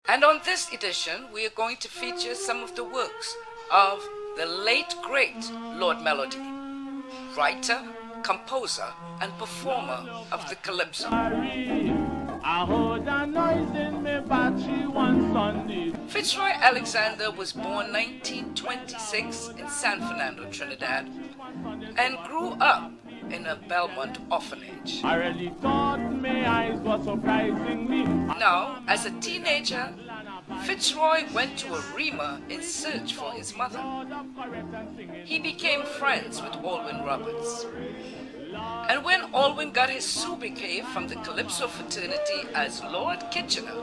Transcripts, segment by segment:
And on this edition, we are going to feature some of the works of the late great Lord Melody, writer, composer, and performer of the calypso. Fitzroy Alexander was born 1926 in San Fernando, Trinidad, and grew up in a Belmont orphanage. I really thought my eyes were surprising me. Now, as a teenager, Fitzroy went to a reamer in search for his mother. He became friends with Alwyn Roberts. And when Alwyn got his sobriquet from the Calypso fraternity as Lord Kitchener,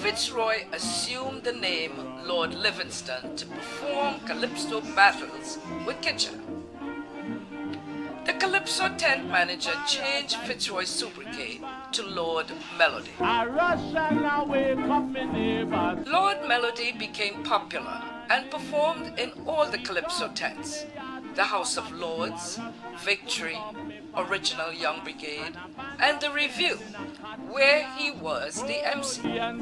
Fitzroy assumed the name Lord Livingston to perform calypso battles with Kitchener. The Calypso tent manager changed Fitzroy's sobriquet to Lord Melody. Lord Melody became popular and performed in all the Calypso tents: the House of Lords, Victory, Original Young Brigade, and the Review, where he was the MC. Late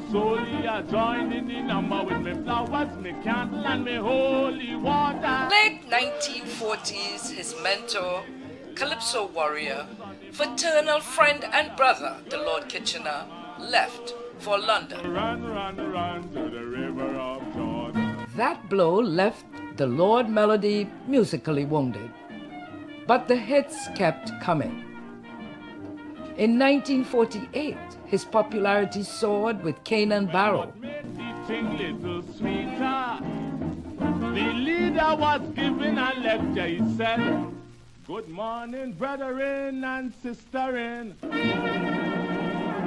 1940s, his mentor, Calypso warrior, fraternal friend and brother, the Lord Kitchener, left for London. Run to the river of Jordan. That blow left the Lord Melody musically wounded, but the hits kept coming. In 1948, his popularity soared with Canaan Barrow. Little sweeter. The leader was giving a lecture. He said, "Good morning, brethren and sisterin."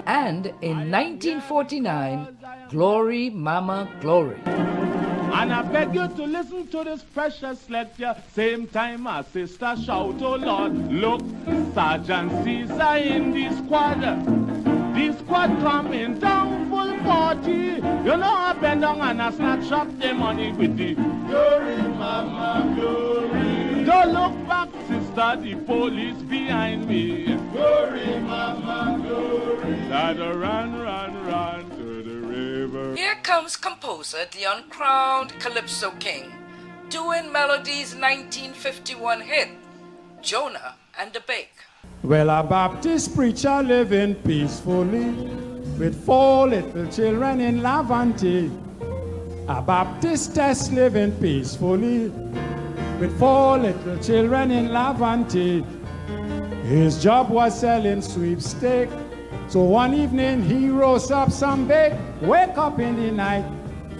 And in 1949, Glory Mama Glory. And I beg you to listen to this precious lecture. Same time our sister shout, "Oh Lord, look, Sergeant Caesar in the squad. The squad coming down full 40. You know I bend down and I snatch up the money with the glory, mama, glory. Don't look back, sister, the police behind me. Glory, mama, glory. Gotta run to the river." Here comes composer, the uncrowned Calypso King, doing Melody's 1951 hit, Jonah and the Bake. Well, a Baptist preacher living peacefully with 4 little children in Lavante. A Baptist living peacefully with 4 little children in Lavante. His job was selling sweepstake. So one evening he rose up some bake, wake up in the night,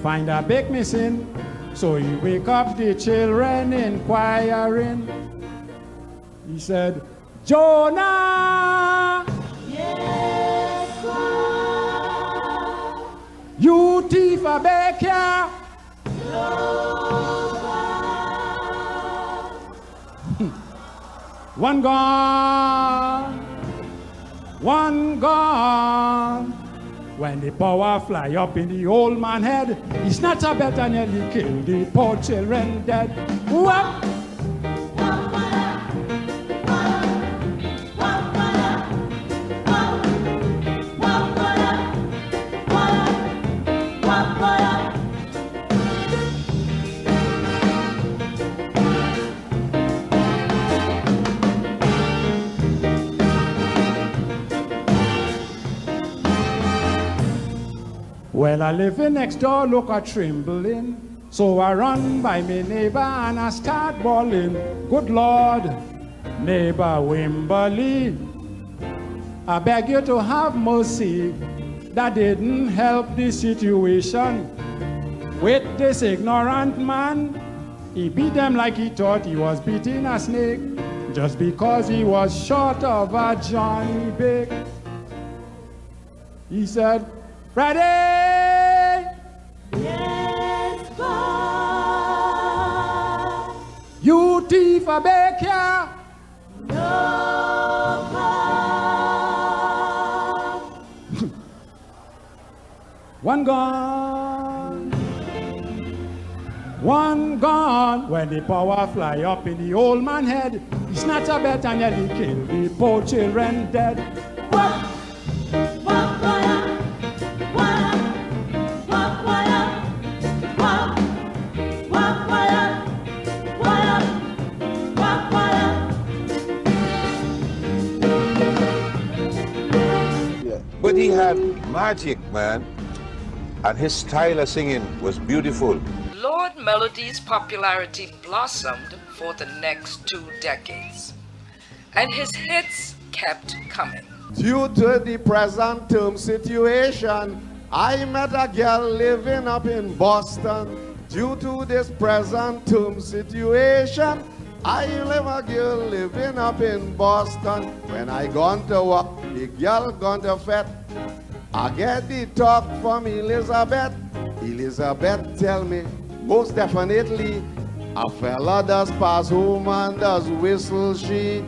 find a bake missing. So he wake up the children inquiring. He said, "Jonah, Yes, God. you thief a bake here." One gone, one gone. When the power fly up in the old man head, he snatch a bet and nearly kill the poor children dead. Whoop! Well, I living next door, look a trembling. So I run by me neighbor and I start bawling. Good Lord, neighbor Wimberly, I beg you to have mercy. That didn't help the situation. With this ignorant man, he beat them like he thought he was beating a snake, just because he was short of a Johnny Bake. He said, "Ready?" Yes, God. You thief a bake here. No, God. One gone, one gone. When the power fly up in the old man head, he snatch a bet and nearly kill the poor children dead. What? magic, man. And his style of singing was beautiful. Lord Melody's popularity blossomed for the next 2 decades, and his hits kept coming. Due to the present term situation, I met a girl living up in Boston. Due to this present term situation, I live a girl living up in Boston. When I gone to work, the girl gone to fete. I get the talk from Elizabeth. Elizabeth tell me, most definitely, a fella does pass home and does whistle she.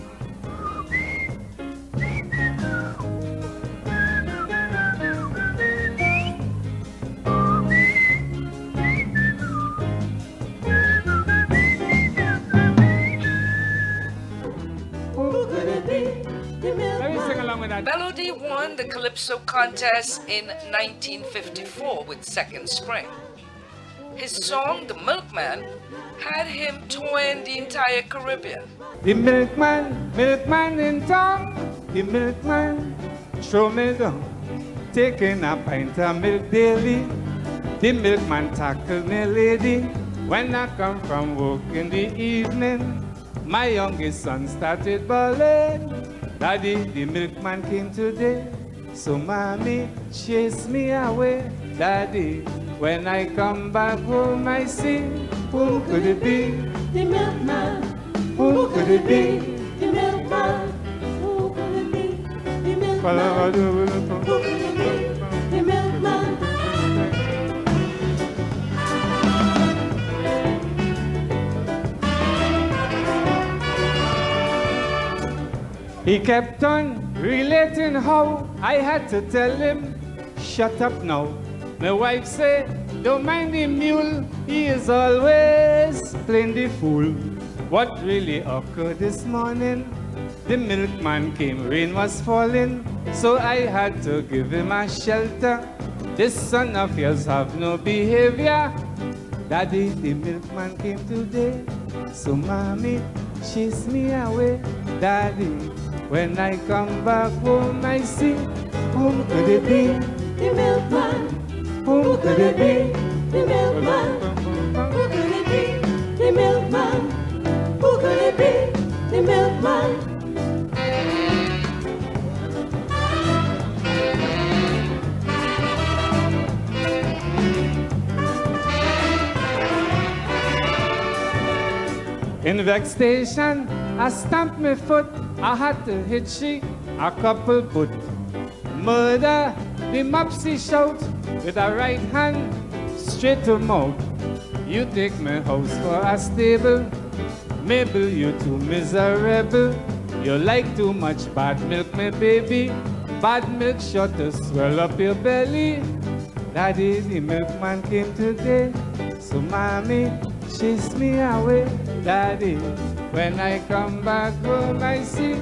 Let me sing along with that. Melody won the Calypso contest in 1954 with Second Spring. His song, The Milkman, had him touring the entire Caribbean. The milkman in town, the milkman show me down, taking a pint of milk daily. The milkman tackled me lady when I come from work in the evening. My youngest son started bawling, Daddy, the milkman came today. So mommy chased me away, Daddy. When I come back home, I sing, who could it be? The milkman. Who could it be? The milkman. Who could it be? The milkman. Who could it be? The milkman. He kept on relating how I had to tell him, shut up now. My wife said, don't mind the mule, he is always playing the fool. What really occurred this morning? The milkman came, rain was falling, so I had to give him a shelter. This son of yours have no behavior. Daddy, the milkman came today, so mommy chase me away. Daddy, when I come back home, I see, whom could it be? The milkman. Whom could it be? The milkman. Who could it be? The milkman. Who could it be? The milkman. In vexation, I stamped my foot. I had to hit she a couple foot. Murder, the mopsy shout with a right hand straight to mouth. You take my house for a stable. Mabel, you too miserable. You like too much bad milk, my baby. Bad milk sure to swell up your belly. Daddy, the milkman came today, so mommy chase me away. Daddy, when I come back home, I see,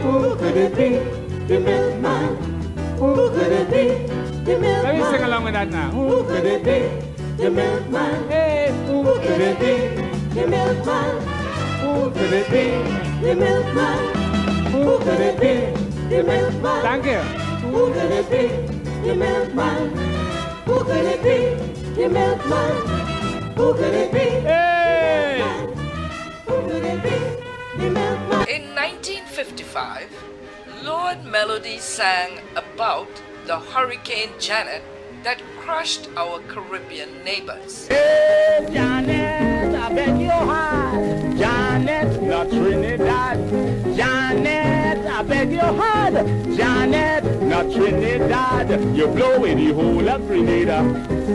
who could it be? The milkman. Who Who could it be? The milkman. Let me sing along with that now. Who could it be? The milkman. Hey, who Who could could it it be? be? The milkman. Who could it be? The milkman. Who could it be? The milkman. Thank you. Who could it be? The milkman. Who could it be? The milkman. Who could it be? Hey! Who could it be? The milkman. In 1955, Lord Melody sang about the Hurricane Janet that crushed our Caribbean neighbors. Hey, Janet, I beg your heart. Janet, not Trinidad. Janet, I beg your heart. Janet, not Trinidad. You blow away the whole of Grenada.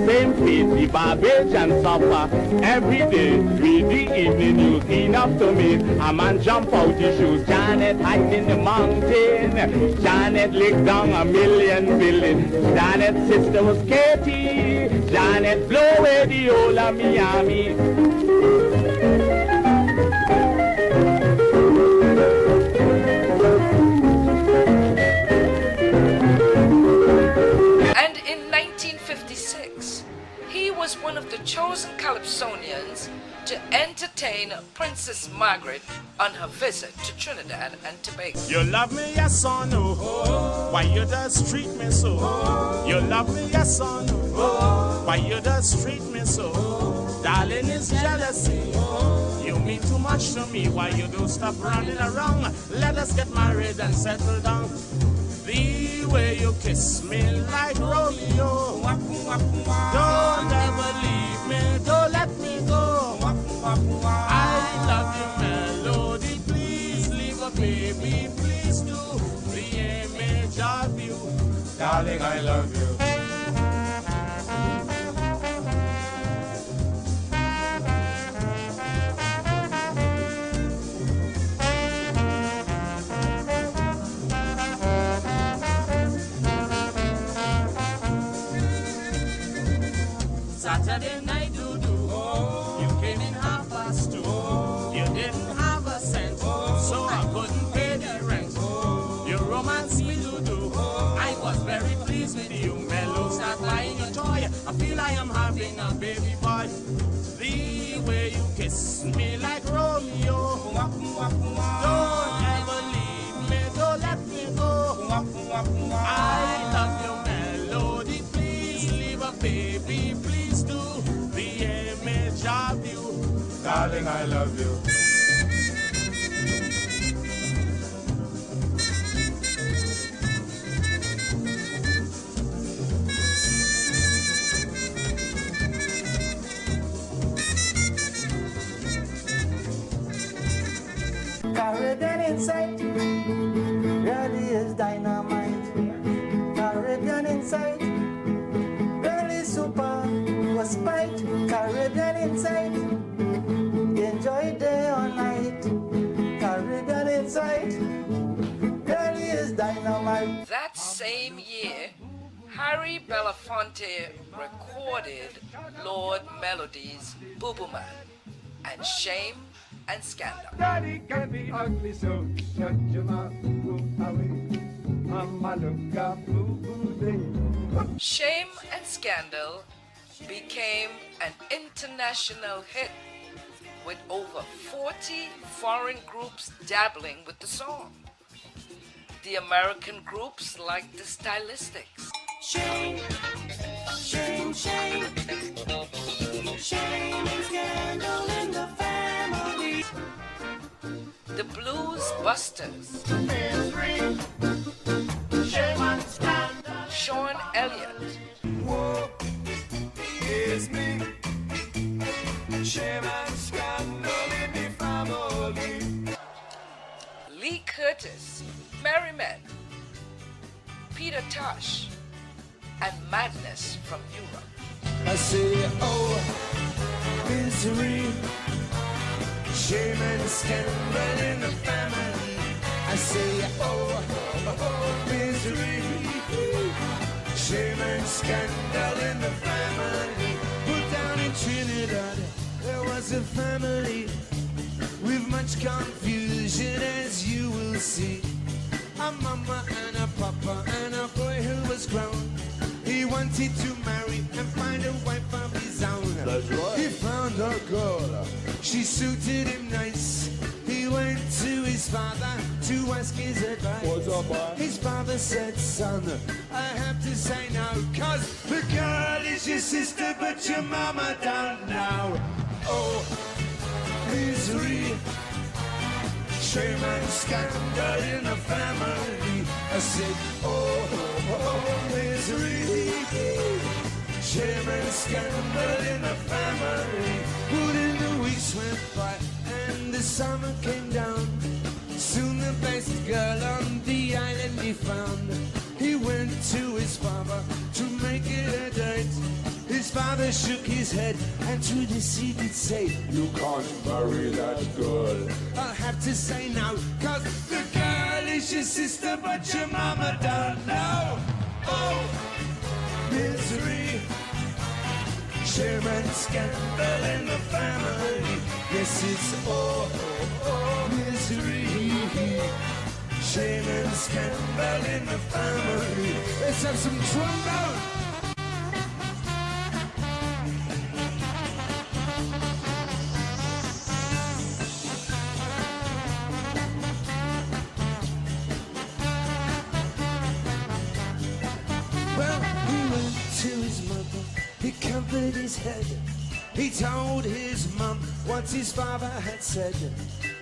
Same fate, the Barbadian suffer. Every day, with the evening news, enough to make a man jump out his shoes. Janet hide in the mountain. Janet lick down a million building. Janet's sister was Katie. Janet blow away the whole of Miami. And in 1956, He was one of the chosen Calypsonians to entertain Princess Margaret on her visit to Trinidad and Tobago. You love me, yes or no? Why you just treat me so? You love me, yes or no? Why you just treat me so? Darling, it's jealousy. You mean too much to me. Why you do stop running around? Let us get married and settle down. The way you kiss me like Romeo. Don't ever leave me. Don't let me go. I love you, melody. Please leave a baby. Please do. The image of you. Darling, I love you. Saturday night, you came in 2:30. You didn't have a cent, so I couldn't pay the rent. You romanced me, I was very pleased with you. Mellow, start buying a toy. I feel I am having a baby boy. The way you kiss me like Romeo. Don't ever leave me, don't let me go. I love you, melody. Please leave a baby, please do. The image of you. Darling, I love you. Caribbean insight really is dynamite. Caribbean insight really super was spite. Caribbean insight enjoy day or night. Caribbean insight really is dynamite. That same year, Harry Belafonte recorded Lord Melody's Boo Boo Man and Shame and Scandal. Daddy can be ugly, so shut your mouth, move away. Mama look up, boo day. Shame and Scandal became an international hit with over 40 foreign groups dabbling with the song. The American groups liked the stylistics. Shame, shame, shame. Shame and scandal in the family. The Blues Busters, Misery, shame and scandal. Sean Elliott, Woe is me. Shame and scandal in the family. Lee Curtis, Merry Men, Peter Tosh, and Madness from Europe. I say, oh, misery, shame and scandal in the family. I say, oh, misery, shame and scandal in the family. Put down in Trinidad, there was a family with much confusion, as you will see. A mama and a papa and a boy who was grown. He wanted to marry and find a wife of his own. That's right. He found a girl, she suited him nice. He went to his father to ask his advice. What's up, boy? His father said, son, I have to say no, cause the girl is your sister, but your mama don't know. Oh, misery, shame and scandal in the family. I said, oh, misery, shame and scandal in the family. Wouldn't the weeks went by and the summer came down. Soon the best girl on the island he found. He went to his father to make it a date. His father shook his head and through the sea did say, you can't marry that girl. I'll have to say no, cause the girl is your sister, but your mama don't know. Oh, misery, shame and scandal in the family. Yes, it's misery, shame and scandal in the family. Let's have some trombone. He covered his head. He told his mum what his father had said.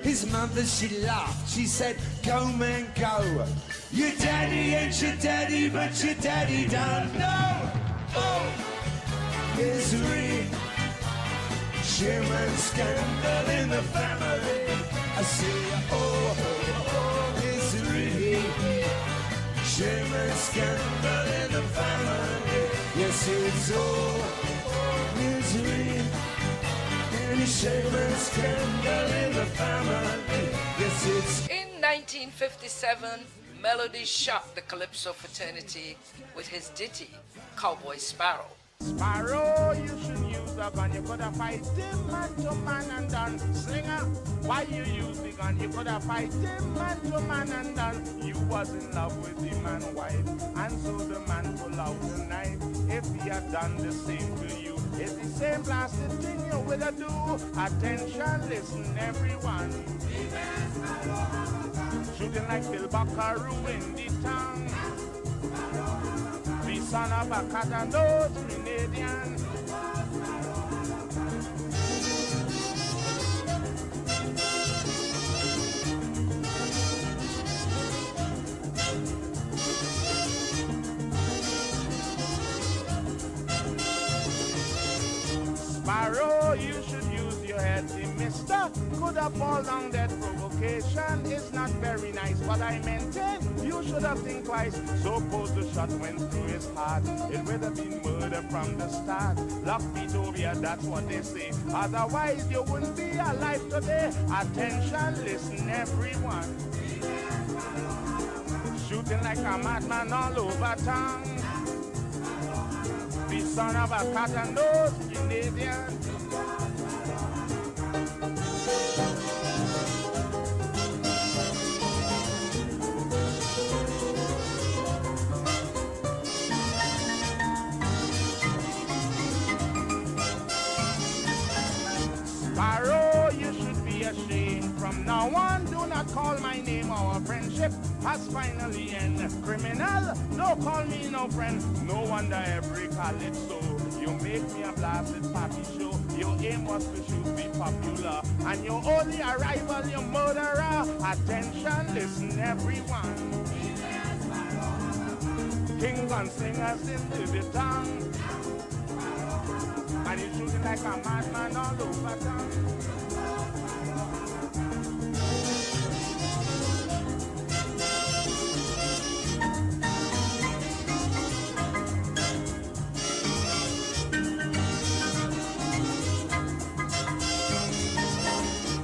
His mother, she laughed. She said, go, man, go. Your daddy ain't your daddy, but your daddy don't know. Oh, misery. Shame and scandal in the family. I say, oh, misery. Shame and scandal in the family. Yes, it's all misery. Any shame and scandal in the family. Yes, it's. In 1957, Melody shocked the Calypso fraternity with his ditty, Cowboy Sparrow. Sparrow, you should use the gun. You could have fight him man to man and done. Slinger, why you use the gun? You could have fight him man to man and done. You was in love with the man wife, and so the man pull out the knife. If he had done the same to you, it's the same blasted thing you would have do. Attention, listen, everyone. Shooting like Bill Buckaroo in the town. The son of a cat and those Grenadian. Sparrow, you should use your head. The mister could have fallen down. That provocation is not very nice, but I maintain you should have think twice. Suppose the shot went through his heart, it would have been murder from the start. Luck beat over you, that's what they say. Otherwise you wouldn't be alive today. Attention, listen everyone. Shooting like a madman all over town. The son of a cat and those Canadian. Sparrow, you should be ashamed. From now on, do not call my name. Our friendship has finally ended. Criminal, don't call me no friend. No wonder every call it so. You make me a blasted party show. Your aim was to shoot be popular, and your only arrival, you murderer. Attention, listen everyone. King gunslingers in the town. And he's shooting like a madman all over town.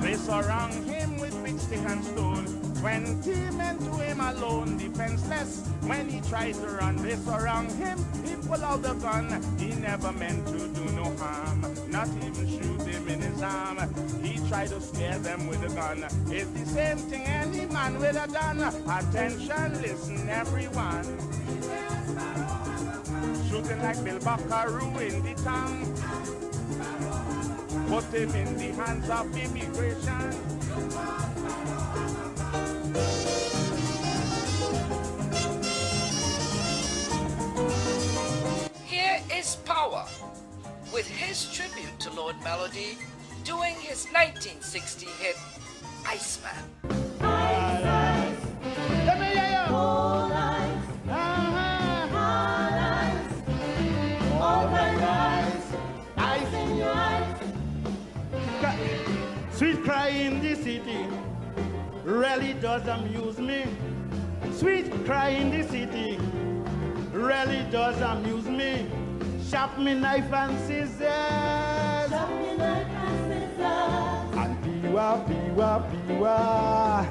They surround him with big stick and stone. 20 men to him alone, defenseless. When he tried to run, they surround him. He pull out the gun. He never meant to do no harm, not even shoot him in his arm. He tried to scare them with a gun. It's the same thing any man would have done. Attention, listen everyone. Shooting like Bill Buckaroo in the town. Put him in the hands of immigration. Here is Power with his tribute to Lord Melody doing his 1960 hit Iceman. Ice, ice, Let me hear you. cold ice, hard ice, all kind ice, ice in your eyes. Sweet cry in the city really does amuse me. Sweet cry in the city really does amuse me. Sharp me knife and scissors. Chop me like scissors. And piwa, piwa, piwa.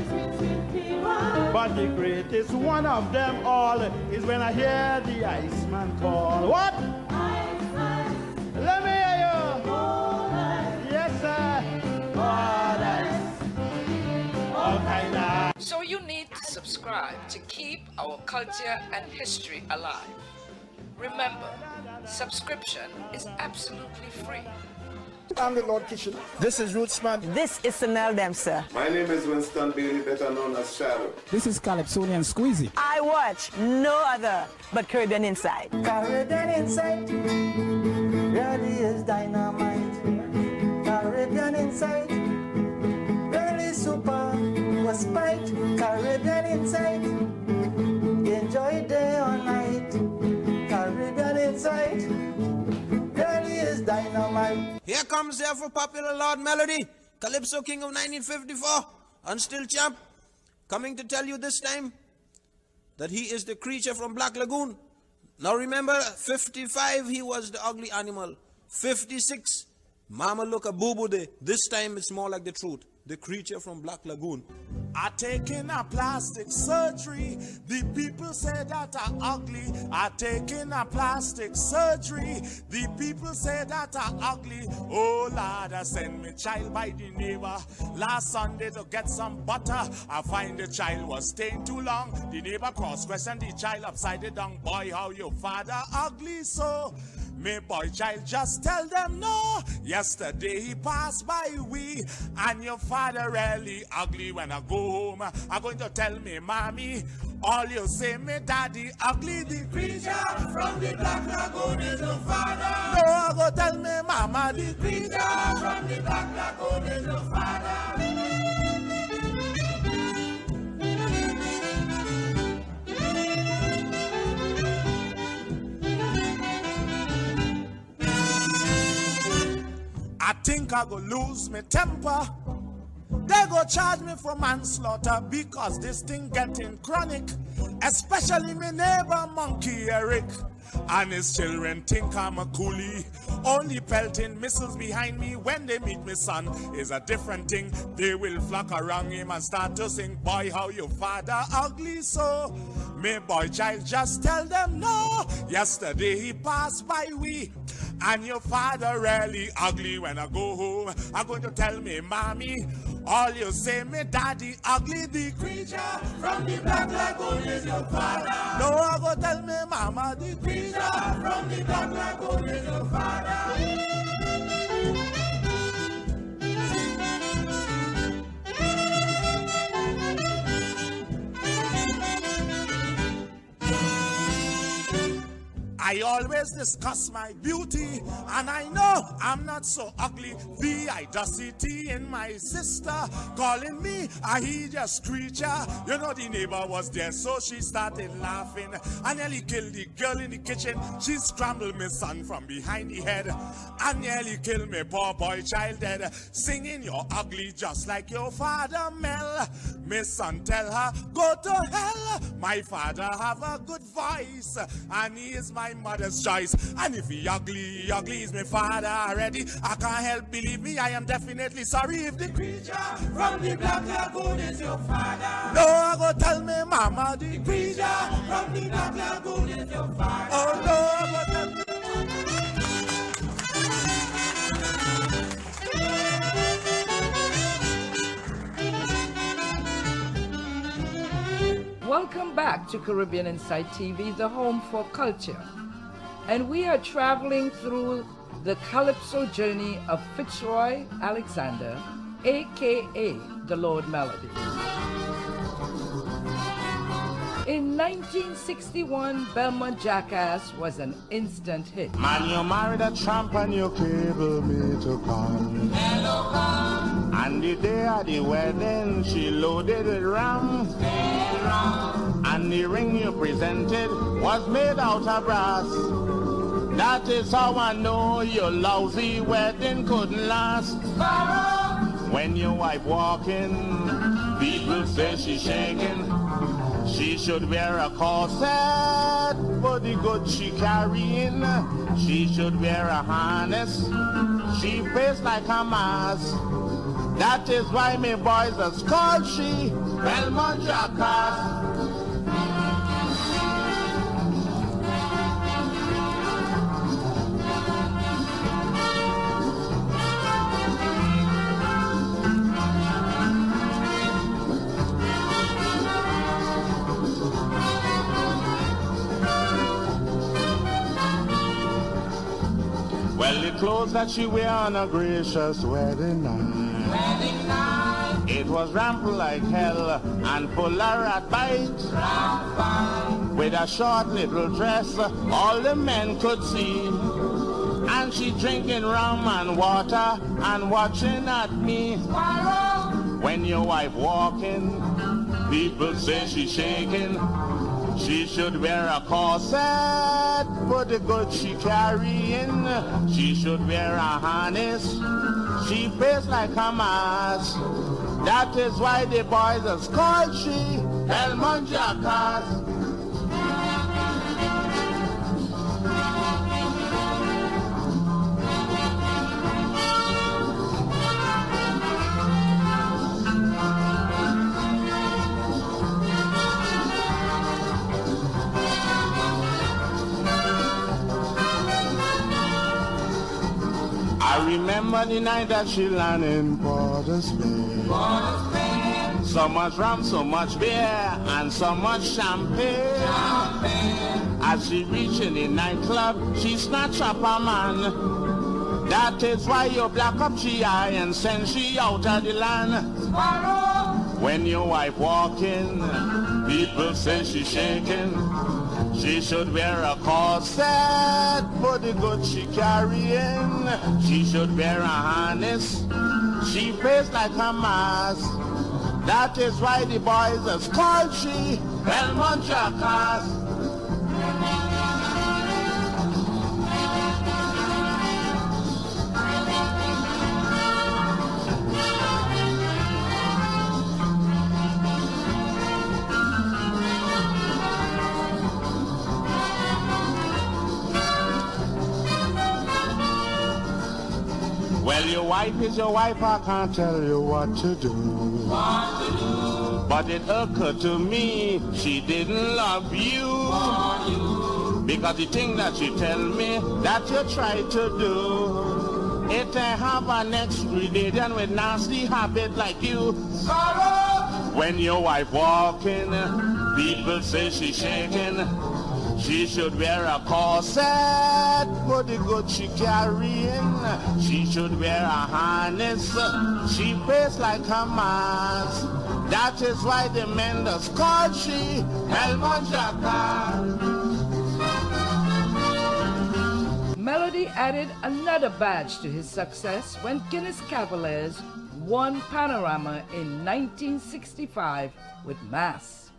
Sweet, sweet piwa. But the greatest one of them all is when I hear the Iceman call. What? Ice, ice, Let me hear you. cold ice, Yes, sir. Hard ice. All kind of. So you need to subscribe to keep our culture and history alive. Remember, subscription is absolutely free. I'm the Lord Kitchen. This is Rootsman. This is Sanel Dempsey. My name is Winston Bailey, better known as Shadow. This is Calypsonian Squeezy. I watch no other but Caribbean Insight. Caribbean Insight really is dynamite. Caribbean Insight really super was spite. Caribbean Insight enjoy day or night. Caribbean Insight really is dynamite. Here comes the ever popular Lord Melody, Calypso King of 1954, and still champ, coming to tell you this time that he is the creature from Black Lagoon. Now remember, 55 he was the ugly animal. 56, Mama look a boo-boo day. This time it's more like the truth. The creature from Black Lagoon. I taken a plastic surgery. The people say that I'm ugly. I taken a plastic surgery. The people say that I'm ugly. Oh Lord, I send me child by the neighbor last Sunday to get some butter. I find the child was staying too long. The neighbor cross-questioned the child upside the down. Boy, how your father ugly so? Me boy child just tell them no. Yesterday he passed by we, and your father really ugly. When I go home, I'm going to tell me mommy, all you say me daddy ugly. The creature from the Black Lagoon is your father. No, I go tell me mama, the creature from the Black Lagoon is your father. I think I go lose my temper. They go charge me for manslaughter because this thing getting chronic. Especially my neighbor Monkey Eric and his children think I'm a coolie. Only pelting missiles behind me when they meet my son is a different thing. They will flock around him and start to sing, boy, how your father ugly so. Me boy child just tell them no. Yesterday he passed by we, and your father really ugly. When I go home, I'm going to tell me mommy, all you say me daddy ugly. The creature from the Black Lagoon is your father. No, I go tell me mama, the creature from the Black Lagoon is your father. I always discuss my beauty, and I know I'm not so ugly. The audacity in my sister calling me a hideous creature. You know the neighbor was there, so she started laughing. I nearly killed the girl in the kitchen. She scrambled my son from behind the head. I nearly killed my poor boy child dead, singing you're ugly just like your father Mel. My son tell her, go to hell. My father have a good voice, and he is my mother's choice. And if he ugly is my father already. I can't help, believe me, I am definitely sorry if the creature from the Black Lagoon is your father. No, I go tell me mama, the creature from the Black Lagoon is your father. Oh no, I go tell me. Welcome back to Caribbean Insight TV, the home for culture. And we are traveling through the Calypso journey of Fitzroy Alexander, aka the Lord Melody. In 1961, Belmont Jackass was an instant hit. Man, you married a tramp and you cable me to come. Hello, come. And the day of the wedding, she loaded with ram. And the ring you presented was made out of brass. That is how I know your lousy wedding couldn't last. When your wife walking, people say she's shaking. She should wear a corset for the goods she carrying. She should wear a harness. She faced like a mask. That is why me boys are called she Belmont Jackass. Well, the clothes that she wear on a gracious wedding night. It was rampant like hell and full of rat bites. With a short little dress, all the men could see. And she drinking rum and water and watching at me. When your wife walking, people say she's shaking. She should wear a corset for the good she carrying. She should wear a harness. She face like a mask. That is why the boys are called she El Monjacas. I remember the night that she landed in Port of Spain. So much rum, so much beer, and so much champagne. As she reached in the nightclub, she snatched up a man. That is why you black up she eye and send she out of the land. When your wife walking, people say she shaking. She should wear a corset for the good she carrying. She should wear a harness. She face like a mask. That is why the boys are called she El Monjacas. Well, your wife is your wife, I can't tell you what to do. But it occurred to me she didn't love you. Because the thing that she tell me that you try to do, it have an expedition with nasty habit like you. When your wife walking, people say she's shaking. She should wear a corset for the good she carrying. She should wear a harness. She face like a mask. That is why the men does call she El Monjacas. Melody added another badge to his success when Guinness Cavaliers won Panorama in 1965 with Mass.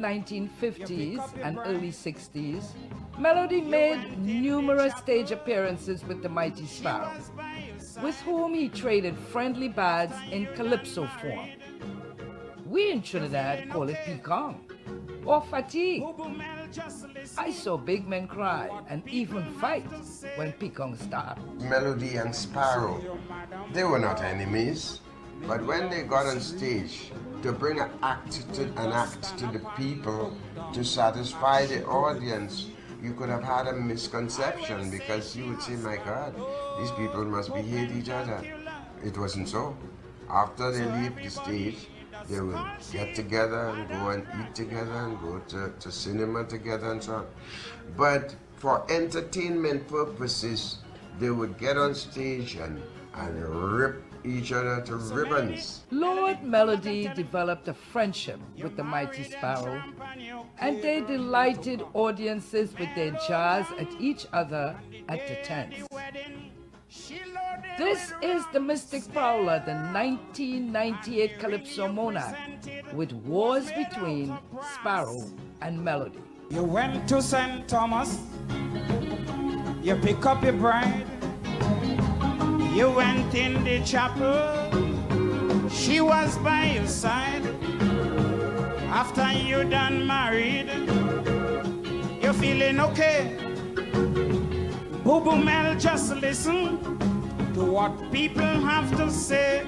1950s and early 60s, Melody made numerous stage appearances with the Mighty Sparrow, with whom he traded friendly bads in calypso form. We in Trinidad call it pecan or fatigue. I saw big men cry and even fight when pecan started. Melody and Sparrow, they were not enemies, but when they got on stage to bring an act to the people to satisfy the audience, you could have had a misconception because you would say, my God, these people must be hate each other. It wasn't so. After they leave the stage, they will get together and go and eat together and go to cinema together and so on. But for entertainment purposes, they would get on stage and rip each other to ribbons. Lord Melody developed a friendship with the Mighty Sparrow, and they delighted audiences with their jazz at each other at the tents. This is the Mystic Prowler, the 1998 Calypso Monarch, with wars between Sparrow and Melody. You went to St. Thomas, you pick up your bride, you went in the chapel, she was by your side. After you done married, you're feeling okay. Boo Boo Mel, just listen to what people have to say.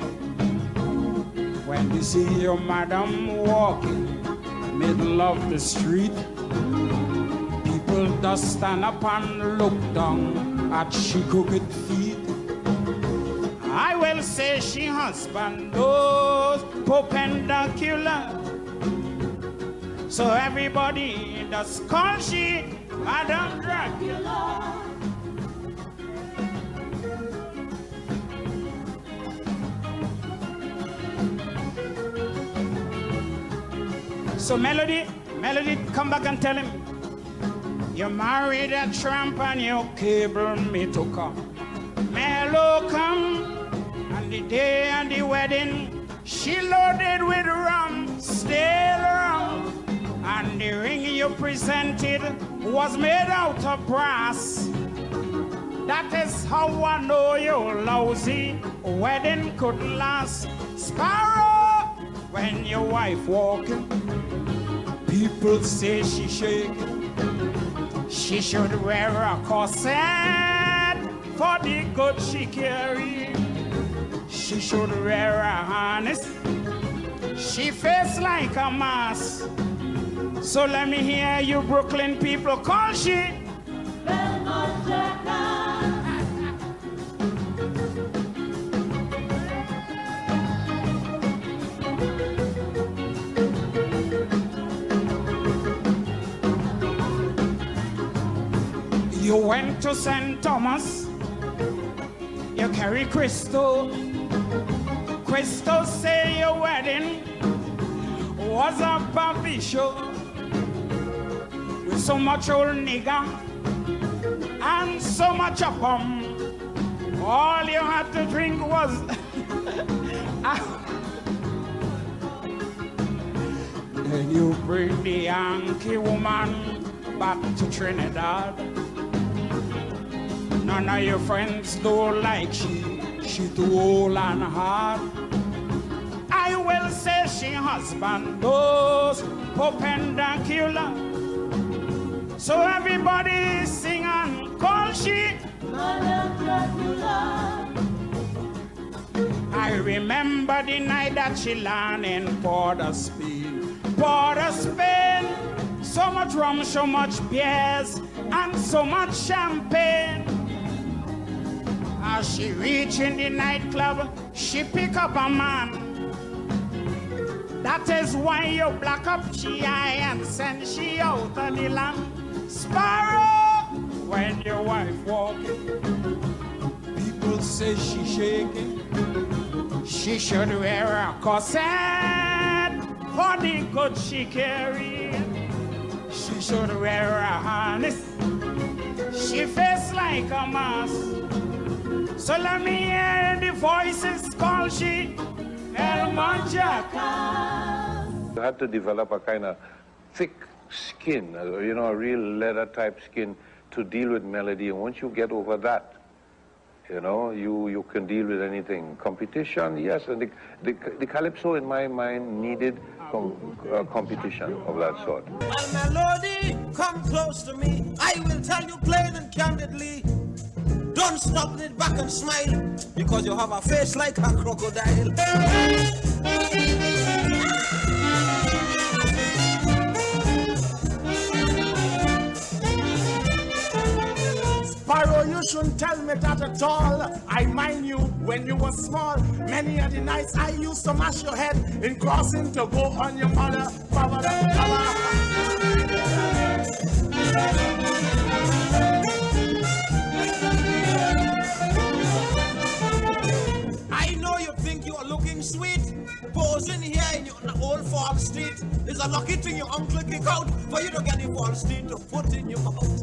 When you see your madam walking middle of the street, people just stand up and look down at she crooked feet. I will say she husband knows perpendicular, so everybody does call she Madam Dracula. So Melody, come back and tell him, you married a tramp and you cable me to come. Mellow come, and the day of the wedding, she loaded with rum, stale rum, and the ring you presented was made out of brass. That is how I know your lousy wedding could last. Sparrow, when your wife walking, people say she shaking. She should wear a corset for the good she carry. She should wear a harness. She face like a mask. So let me hear you Brooklyn people call she Belmont Jacka. You went to St. Thomas, you carry Crystal. Crystal say your wedding was a Bobby show with so much old nigger and so much of them. All you had to drink was then you bring the Yankee woman back to Trinidad. None of your friends don't like she too old and hard. I will say she husband knows perpendicular. So everybody sing and call she Madam Dracula. I remember the night that she landed in Port of Spain. Port of Spain, so much rum, so much beers, and so much champagne. As she reach in the nightclub, she pick up a man. That is why you black up she eye and send she out of the land. Sparrow, when your wife walking, people say she shaking. She should wear a corset for the good she carry. She should wear a harness. She face like a mask. So let me hear the voices call she El Manjaca. You had to develop a kind of thick skin, you know, a real leather type skin to deal with melody. And once you get over that, you know, you can deal with anything. Competition, yes, and the calypso in my mind needed competition of that sort. Well, melody, come close to me. I will tell you plain and candidly. Don't stop it back and smile, because you have a face like a crocodile. Sparrow, you shouldn't tell me that at all. I mind you when you were small. Many of the nights I used to mash your head in crossing to go on your mother. I know you think you are looking sweet, posing here in your old Fall Street. It's a lucky thing your uncle kick out for you to get the Fall Street to put in your mouth.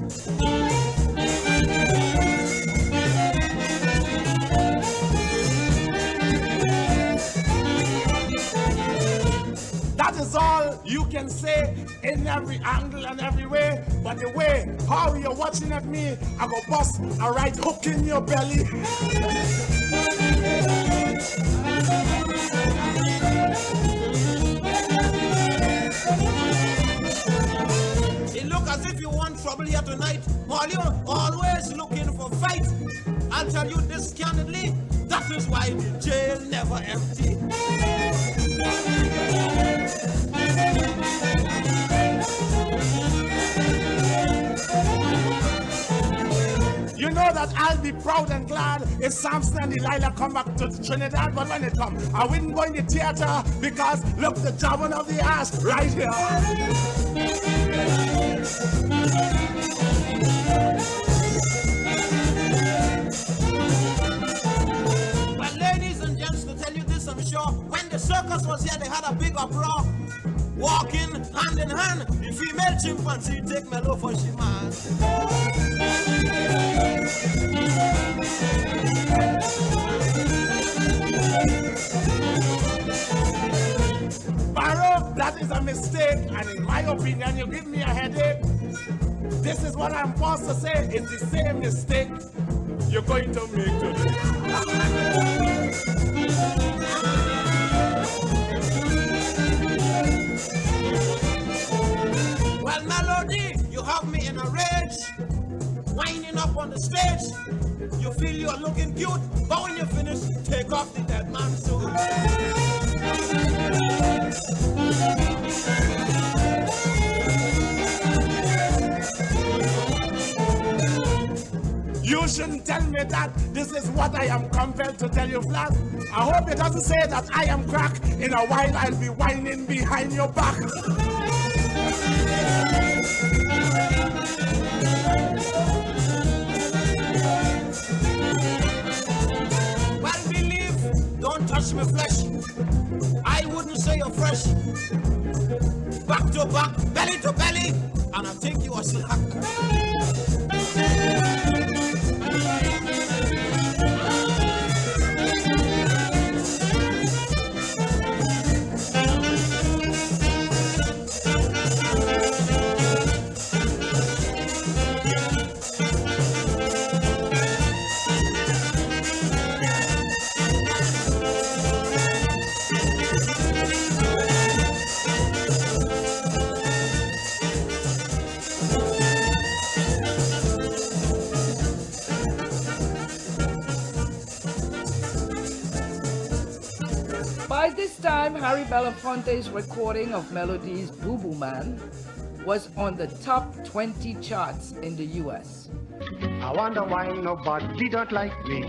That is all you can say in every angle and every way. But the way how you're watching at me, I go bust a right hook in your belly. It look as if you want trouble here tonight. While you're always looking for fight. I'll tell you this candidly, that is why the jail never empty. You know that I'll be proud and glad if Samson and Delilah come back to Trinidad, but when they come, I wouldn't go in the theater because look, the jabbing of the ass right here. Well, ladies and gents, to tell you this, I'm sure, when the circus was here, they had a big uproar. Walking hand in hand, the female chimpanzee take Mellow for she man. Barrow, that is a mistake, and in my opinion, you give me a headache. This is what I'm forced to say, it's the same mistake you're going to make today. Well, Melody, you have me in a rage, winding up on the stage. You feel you're looking cute, but when you finish, take off the dead man's suit. You shouldn't tell me that. This is what I am compelled to tell you flat. I hope it doesn't say that I am crack. In a while I'll be whining behind your back. Well, believe, don't touch my flesh. I wouldn't say you're fresh. Back to back, belly to belly, and I think you are slack. By this time, Harry Belafonte's recording of Melody's Boo Boo Man was on the top 20 charts in the US. I wonder why nobody don't like me.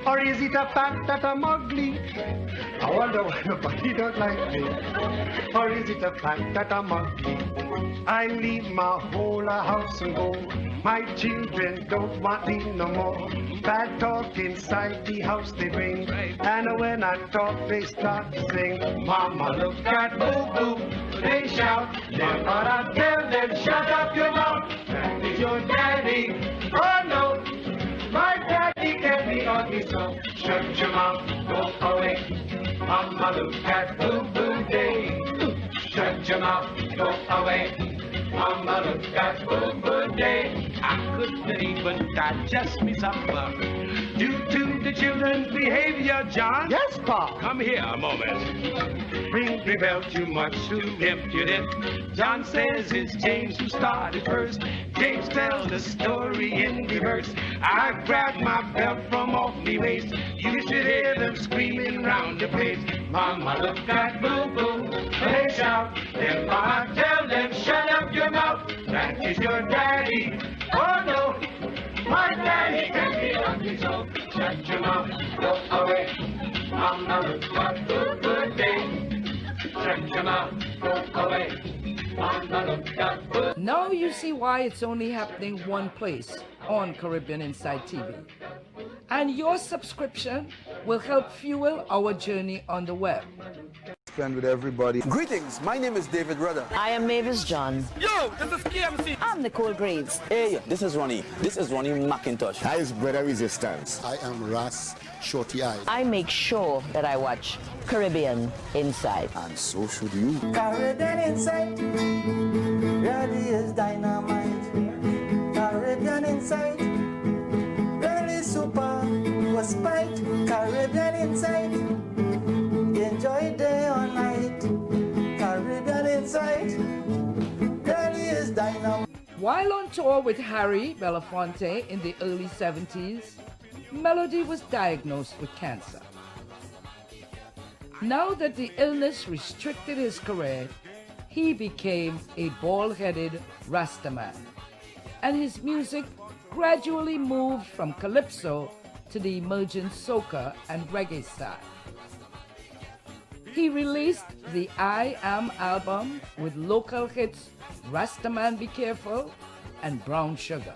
Or is it a fact that I'm ugly? I wonder why nobody don't like me. Or is it a fact that I'm ugly? I leave my whole house and go. My children don't want me no more. Bad talk inside the house they bring. And when I talk they start to sing. Mama, look at Boo Boo. They shout. Their mother tell them, shut up your mouth. That is your daddy. Oh no, my daddy can be ugly, so shut your mouth, go away. Mama, look at Boo Boo Day. Shut your mouth, go away. Mama, look at good day. I couldn't even digest me supper due to the children's behavior, John. Yes, Pa. Come here a moment. Ring the bell too much to empty it. John says it's James who started first. James tells the story in reverse. I grabbed my belt from off me waist. You should hear them screaming round the place. Mama, look at boo-boo. They shout. Then Mama tell them, shut up your mouth. That is your daddy. Oh no, my daddy can be ugly, so shut your mouth, go away. Mama, look at good day. Shut your mouth, go away. Mama, look at good. Now you see why it's only happening one place on Caribbean Inside TV. And your subscription will help fuel our journey on the web. Spend with everybody. Greetings, my name is David Rudder. I am Mavis John. Yo, this is KMC. I'm Nicole Graves. Hey, this is Ronnie. This is Ronnie McIntosh. Hi, is Brother Resistance. I am Ras Shorty Eyes. I make sure that I watch Caribbean Inside. And so should you. Caribbean Inside really is dynamite. Caribbean Inside really super was spite. Caribbean Inside enjoy day or night. Caribbean Inside really is dynamite. While on tour with Harry Belafonte in the early 70s, Melody was diagnosed with cancer. Now that the illness restricted his career, he became a bald-headed Rastaman, and his music gradually moved from calypso to the emergent soca and reggae style. He released the I Am album with local hits Rastaman Be Careful and Brown Sugar.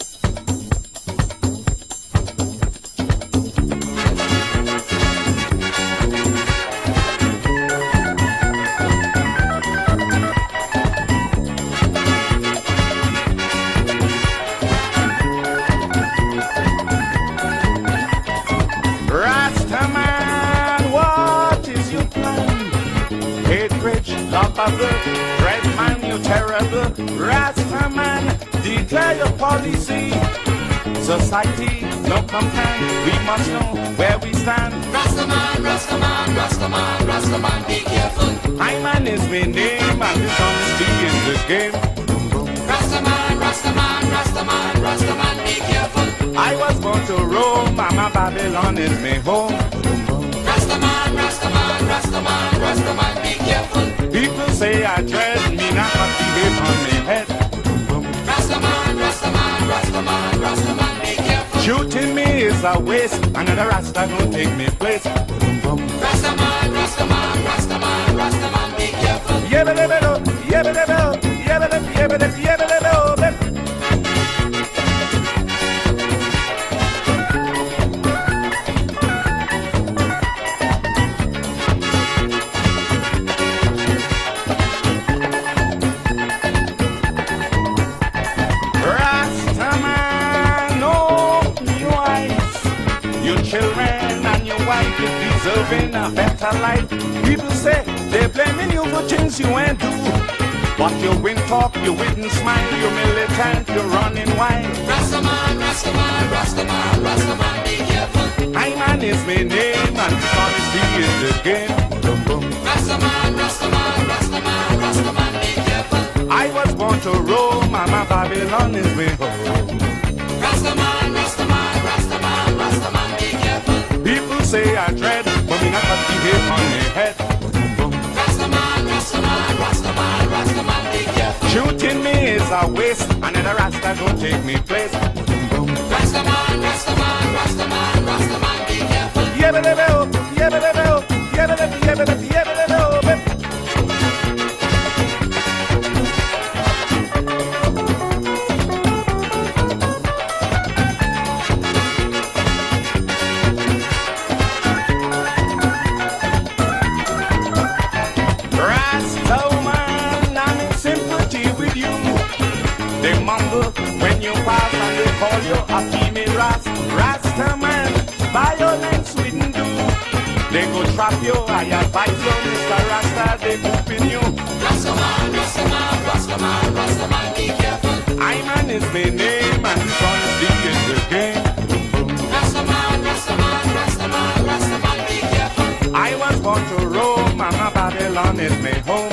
Rastaman, what is your plan? Hate rich, love of the dread man, you terrible Rastaman, declare your policy. Society, no compare, we must know where we stand. Rastaman, Rastaman, Rastaman, Rastaman, be careful. My man is my name, and dishonesty is the game. Rastaman, Rastaman, Rastaman, Rastaman, be careful. I was born to roam, and my Babylon is my home. Rastaman, Rastaman, Rastaman, Rastaman, be careful. People say I dread me, not what behave on my head. Rastaman, Rastaman, Rastaman, Rastaman, be careful. Shooting me is a waste, another Rasta don't take me place. Rastaman, Rastaman, Rastaman, Rastaman, be careful. Yebba-dabba-do, yebba-dabba-do, yebba-dabba, yebba-dabba, yebba-dabba-do. Children and your wife is deserving a better life. People say they're blaming you for things you ain't do, but you win talk, you wouldn't smile, you militant, you're running wild. Rastaman, Rastaman, Rastaman, Rastaman, be careful. My man is my name and dishonesty is the game. Rastaman, Rastaman, Rastaman, Rastaman, be careful. I was born to roam and my Babylon is my home. Rastaman, Rastaman, Rastaman, Rastaman, be careful. People say I dread, but me not got the hate on my head. Rastaman, Rastaman, Rastaman, Rastaman, be careful. Shooting me is a waste, another Rasta don't take me place. Rastaman, Rastaman, Rastaman, Rastaman, be careful. Yebba-dabba-do, yebba-dabba-do, yebba-dabba, yebba-dabba, yebba-dabba-do. When you pass and they call you a female Rasta man, violence wouldn't do. they go trap you. I advise you, Mr. Rasta, they pooping you. Rastaman, Rastaman, Rastaman, Rastaman, be careful. I'm is my name and dishonesty is the game. Rastaman, Rastaman, Rastaman, Rastaman, be careful. I was born to Rome and my Babylon is my home.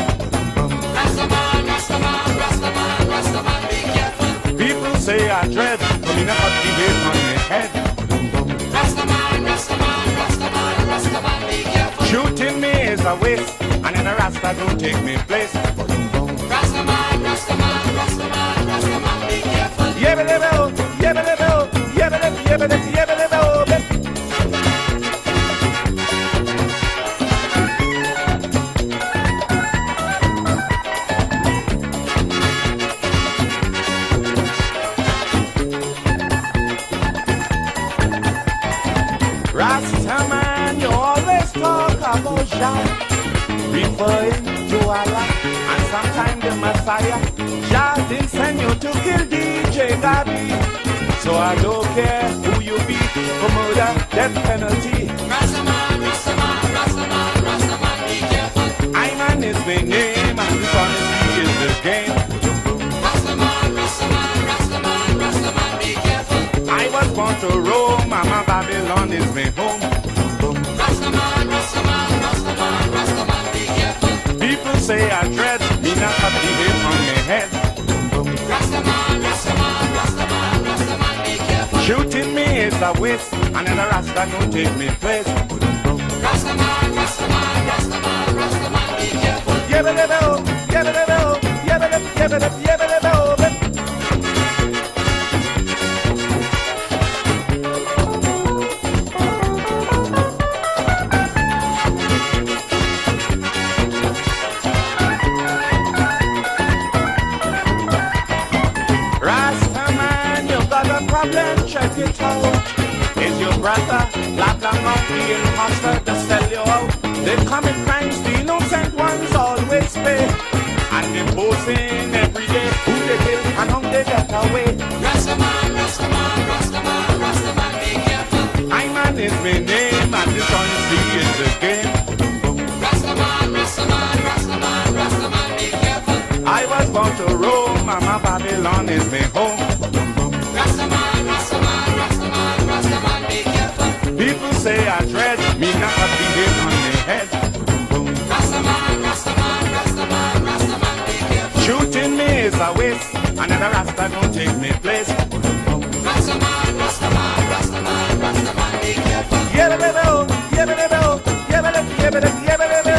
Rastaman, Rastaman, Rastaman, Rastaman, be careful. People say I dread, but me never behave on my head. Rastaman, Rastaman, Rastaman, Rastaman, be careful. Shooting me is a waste, and in a Rasta don't take me place. Rastaman, Rastaman, Rastaman, Rastaman, be careful. Yebelebo, yebelebo, yebelebo, yebelebo, yebelebo. Rastaman, you always talk about Jah, referring to Allah and sometimes the Messiah. Jah didn't send you to kill DJ Gabi, so I don't care who you be, for murder, death penalty. Rastaman, Rastaman, Rastaman, Rastaman, be careful. I'm is my name and dishonesty is the game. Rastaman, Rastaman, Rastaman, Rastaman, be careful. I was born to Rome and my Babylon is my home. Rastaman, Rastaman, Rastaman, Rastaman, be careful. People say I dread, me not have the hate on my head. Rastaman, Rastaman, Rastaman, Rastaman, be careful. Shooting me is a waste, and in a Rasta don't take me place. Rastaman, Rastaman, Rastaman, Rastaman, be careful. Yebelebo, yebelebo, yebelebo, yebelebo, yebelebo. Rastaman, you got a problem, check it out. Is your brother, black and monkey imposter to sell you out? They commit crimes, the innocent ones always pay. And they boasting every day, who they kill and how they get away. Rastaman, Rastaman, Rastaman, Rastaman, be careful. I'm is my name and dishonesty is the game. Rastaman, Rastaman, Rastaman, Rastaman, be careful. I was born to Rome and my Babylon is my home. Rastaman, Rastaman, Rastaman, Rastaman, be careful. People say I dread, me not have the hate on my head. Rastaman, Rastaman, Rastaman, Rastaman, be careful. Shooting me is a waste, and then the Rasta don't take me place. Rastaman, Rastaman, Rastaman, Rastaman, be careful. Yebelebo, yebelebo, yebelebo, yebelebo, yebelebo.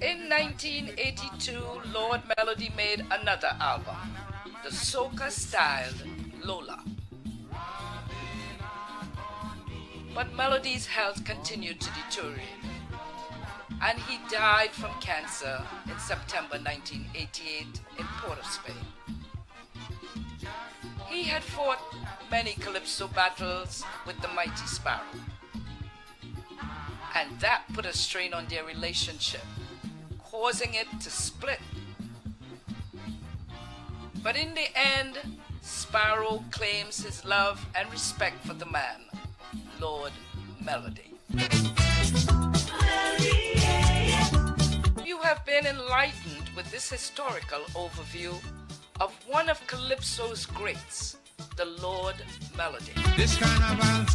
In 1982, Lord Melody made another album, the soca-styled Lola. But Melody's health continued to deteriorate, and he died from cancer in September 1988 in Port of Spain. He had fought many calypso battles with the mighty Sparrow, and that put a strain on their relationship, causing it to split. But in the end, Sparrow claims his love and respect for the man, Lord Melody. You have been enlightened with this historical overview of one of Calypso's greats, the Lord Melody. This carnival,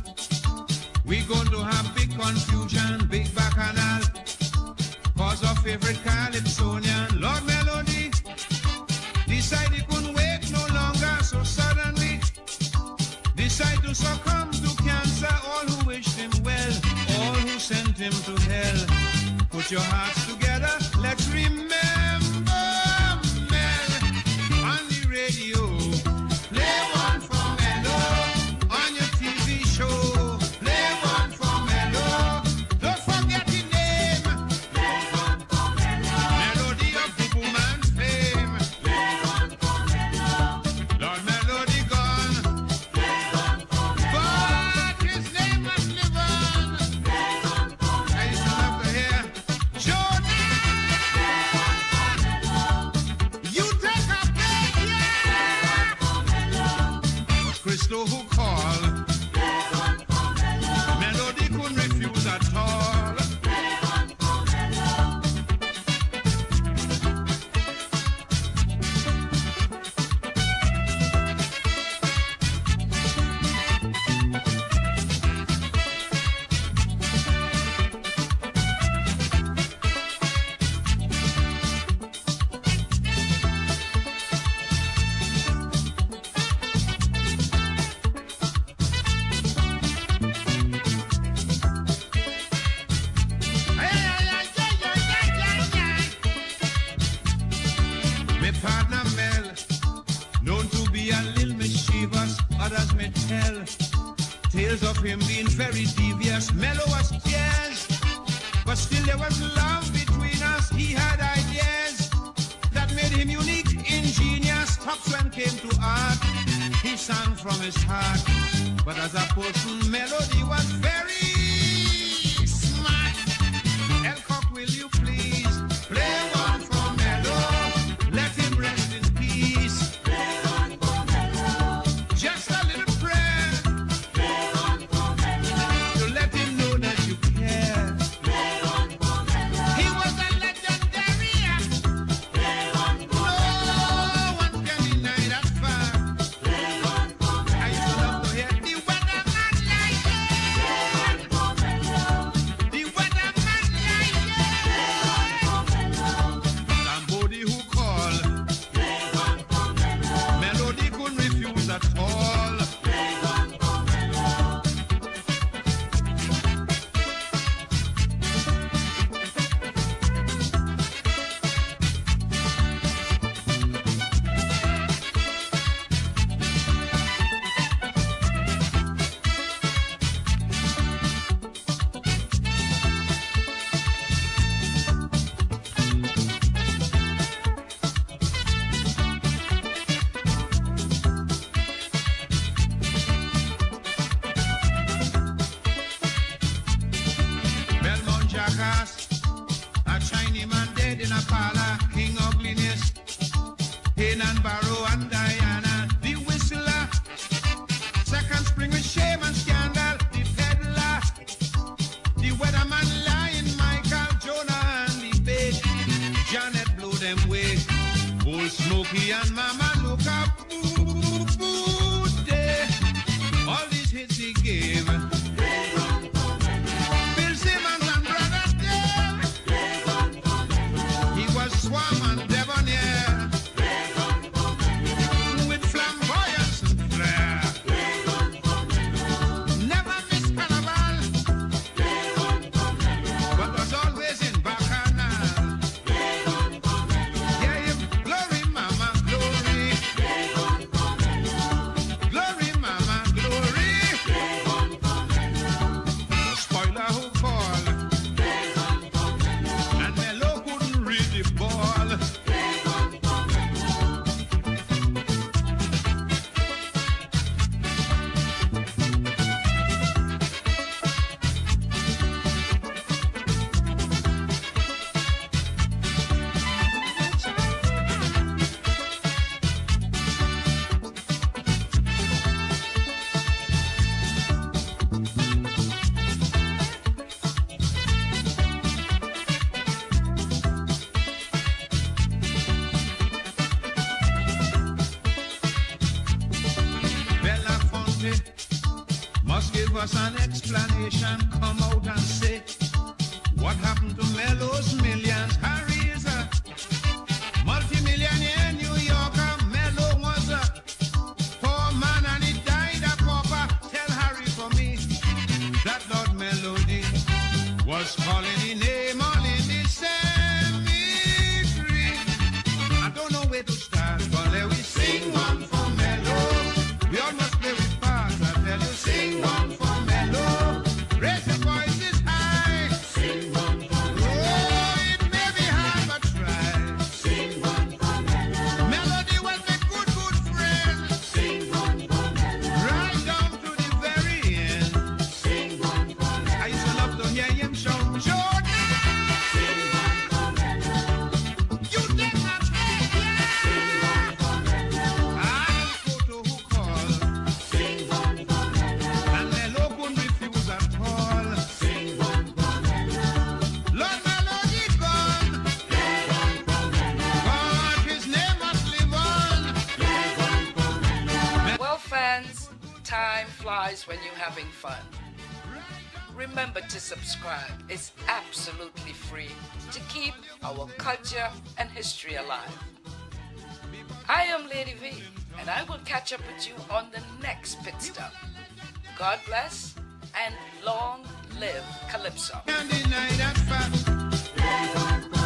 we going to have big confusion, big bacchanal. Cause our favorite Calypsonian, Lord Melody, decided he couldn't wait no longer, so suddenly decided to succumb to cancer. All who wished him well, all who sent sent him to hell. Put your hearts together, let's remember Mel. On the radio, play one for Mello. On your TV show, play one for Mello. Don't forget the name, play one for Mello. Melody of the woman's fame, play one for Mello. Lord Melody gone, play one for Mello. But his name must live on, play one for Mello. I used to love to hear Jonah, play one for Mello. You take a break, yeah, play one for Mello. Crystal who call, play one for Mello. Melody couldn't refuse at all. Play one for Mello. My partner Mel, known to be a little mischievous, others may tell tales of him being very devious. Mellow was tears, but still there was love between us. He had ideas that made him unique, ingenious. Tops when came to art, he sang from his heart. But as a person, Melody was very smart. Elcock, will you please play one for Mellow? Let him rest in peace. Play one for Mellow. Just a little prayer. Play one for Mellow. To let him know that you care. Play one for Mellow. He was a legendary. Play one for Mellow. No one can deny that fact. Play one for Mellow. I used to love to hear the weatherman like it. Play one for Mellow. The weatherman like it. Play one for Mellow. Somebody who call, play one for Mellow. Melody couldn't refuse at all. Play one for Mellow. Belmont Jackass, a Chinese man dead in a parlor, King Ugliness, Hain and Barrow and Diana, the Whistler, Second Spring with shame and scandal, the Peddler, the Weatherman Lion, Michael, Jonah and the Bait, Janet blow them way, Old Smokey and Mama look up, boo, boo, day. All these hits he gave. Bill Simmons and Brother Dave. He was Swam and Debonair. With flamboyance and flair. Never miss Carnival. But was always in Bacchanal. Yeah, you glory, mama, glory. Glory, mama, glory. The spoiler who call. And Mellow couldn't read the ball. Belafonte must give us an explanation. Come out and say what happened to Mellow's millions. Harry is a multi-millionaire New Yorker. Mellow was a poor man and he died a pauper. Tell Harry for me that Lord Melody was was calling the name all in the cemetery. I don't know where to start, but let we sing one for Mellow. We all must play with parts, I tell you, sing one for Mellow. Raise your voices high. Sing one for Mellow. Oh, it may be hard, but try. Sing one for Mellow. Melody was a good, good friend. Sing one for Mellow. Right down to the very end. Sing one for Mellow. I used to love to hear him shout, Jordan. Sing one for Mellow. You did not take it. Sing one for Mellow. I go to who call. Sing one for Mellow. And Mellow couldn't refuse at all. Sing one for Mellow. Lord Melody gone. Play one for Mellow. But his name must live on. Play one for Mellow. Well, fans, time flies when you're having fun. Remember to subscribe. It's absolutely free to keep our culture and history alive. I am Lady V, and I will catch up with you on the next pit stop. God bless and long live Calypso. And the night at fast.